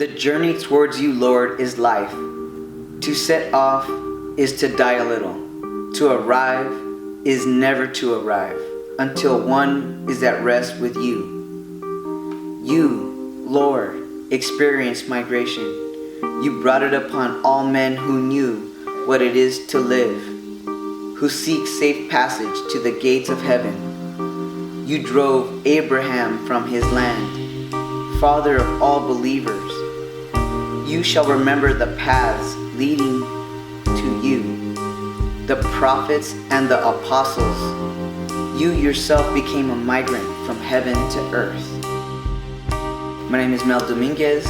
The journey towards you, Lord, is life. To set off is to die a little. To arrive is never to arrive until one is at rest with you. You, Lord, experienced migration. You brought it upon all men who knew what it is to live, who seek safe passage to the gates of heaven. You drove Abraham from his land, father of all believers. You shall remember the paths leading to you, the prophets and the apostles. You yourself became a migrant from heaven to earth. My name is Melo Dominguez.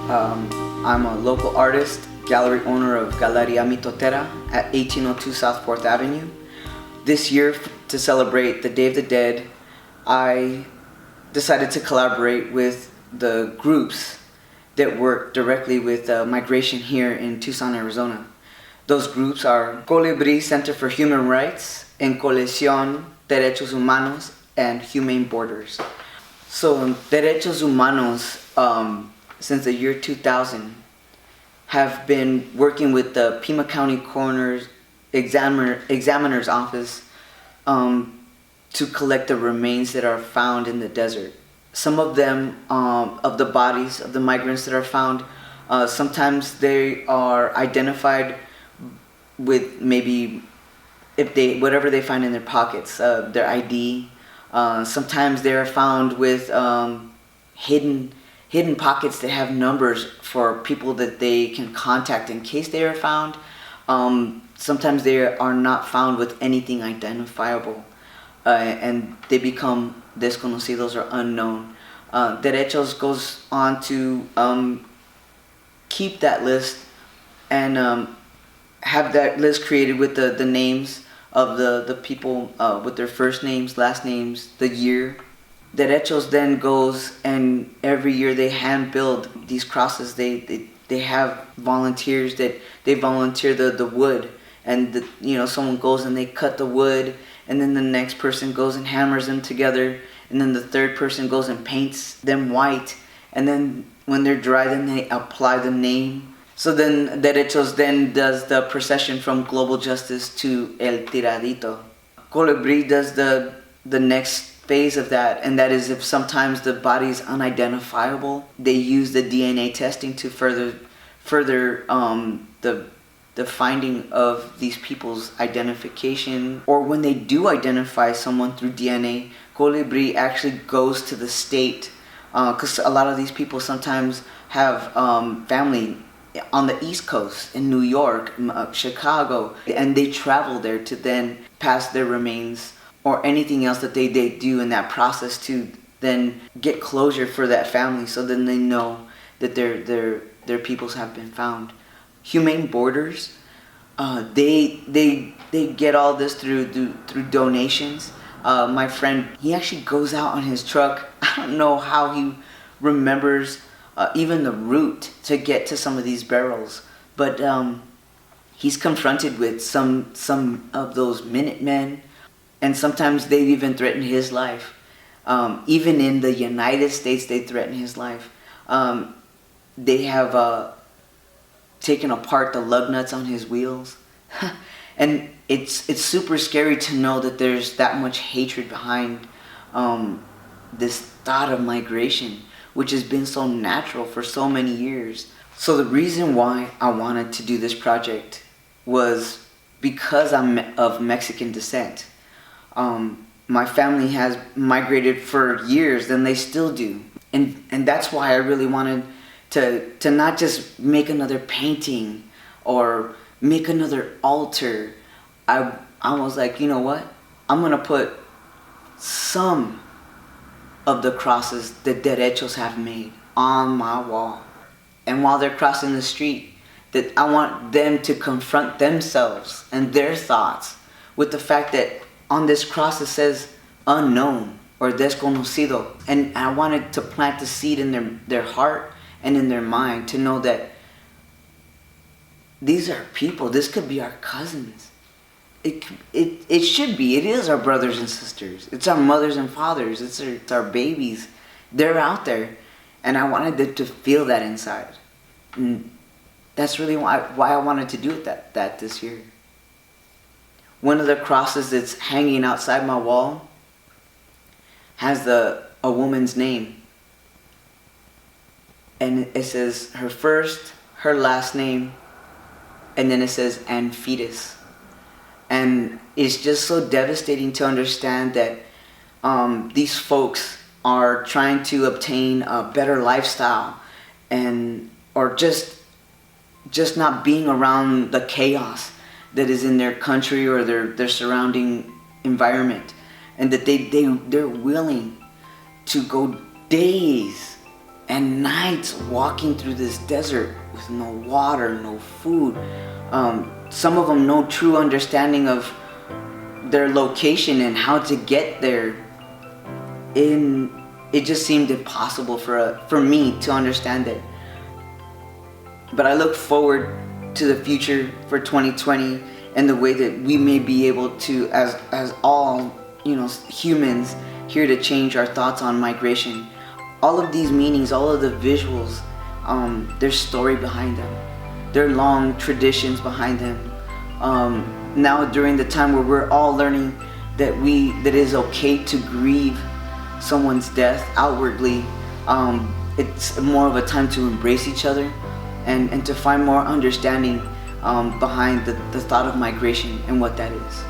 I'm a local artist, gallery owner of Galeria Mitotera at 1802 South 4th Avenue. This year, to celebrate the Day of the Dead, I decided to collaborate with the groups that work directly with migration here in Tucson, Arizona. Those groups are Colibri Center for Human Rights and Coalición Derechos Humanos and Humane Borders. So Derechos Humanos, since the year 2000, have been working with the Pima County Coroner's Examiner's Office to collect the remains that are found in the desert. Some of them, of the bodies of the migrants that are found, sometimes they are identified with maybe whatever they find in their pockets, their ID. Sometimes they are found with hidden pockets that have numbers for people that they can contact in case they are found. Sometimes they are not found with anything identifiable, and they become desconocidos or unknown. Derechos goes on to keep that list and have that list created with the names of the people with their first names, last names, the year. Derechos then goes and every year they hand build these crosses. They have volunteers that they volunteer the wood, and someone goes and they cut the wood, and then the next person goes and hammers them together, and then the third person goes and paints them white, and then when they're dry then they apply the name. So then Derechos then does the procession from Global Justice to El Tiradito. Colibri does the next phase of that, and that is if sometimes the body is unidentifiable, they use the DNA testing to further the finding of these people's identification. Or when they do identify someone through DNA, Colibri actually goes to the state, because a lot of these people sometimes have family on the East Coast, in New York, Chicago, and they travel there to then pass their remains or anything else that they do in that process to then get closure for that family, so then they know that their peoples have been found. Humane Borders, they get all this through donations. My friend, he actually goes out on his truck. I don't know how he remembers even the route to get to some of these barrels, but he's confronted with some of those Minutemen, and sometimes they've even threatened his life. Even in the United States, they threaten his life. They have taken apart the lug nuts on his wheels. And it's super scary to know that there's that much hatred behind this thought of migration, which has been so natural for so many years. So the reason why I wanted to do this project was because I'm of Mexican descent. My family has migrated for years, and they still do. And that's why I really wanted to not just make another painting or make another altar. I was like, you know what? I'm gonna put some of the crosses that Derechos have made on my wall. And while they're crossing the street, that I want them to confront themselves and their thoughts with the fact that on this cross it says unknown or desconocido. And I wanted to plant the seed in their heart and in their mind to know that these are people. This could be our cousins. It should be. It is our brothers and sisters. It's our mothers and fathers. It's our babies. They're out there. And I wanted them to feel that inside. And that's really why I wanted to do it that this year. One of the crosses that's hanging outside my wall has a woman's name. And it says her first, her last name, and then it says and fetus. And it's just so devastating to understand that these folks are trying to obtain a better lifestyle, or just not being around the chaos that is in their country or their surrounding environment, and that they're willing to go days and nights walking through this desert with no water, no food. Some of them no true understanding of their location and how to get there. It just seemed impossible for me to understand it. But I look forward to the future for 2020 and the way that we may be able to, as all humans, here to change our thoughts on migration. All of these meanings, all of the visuals, there's story behind them. There are long traditions behind them. Now during the time where we're all learning that it is okay to grieve someone's death outwardly, it's more of a time to embrace each other and to find more understanding behind the thought of migration and what that is.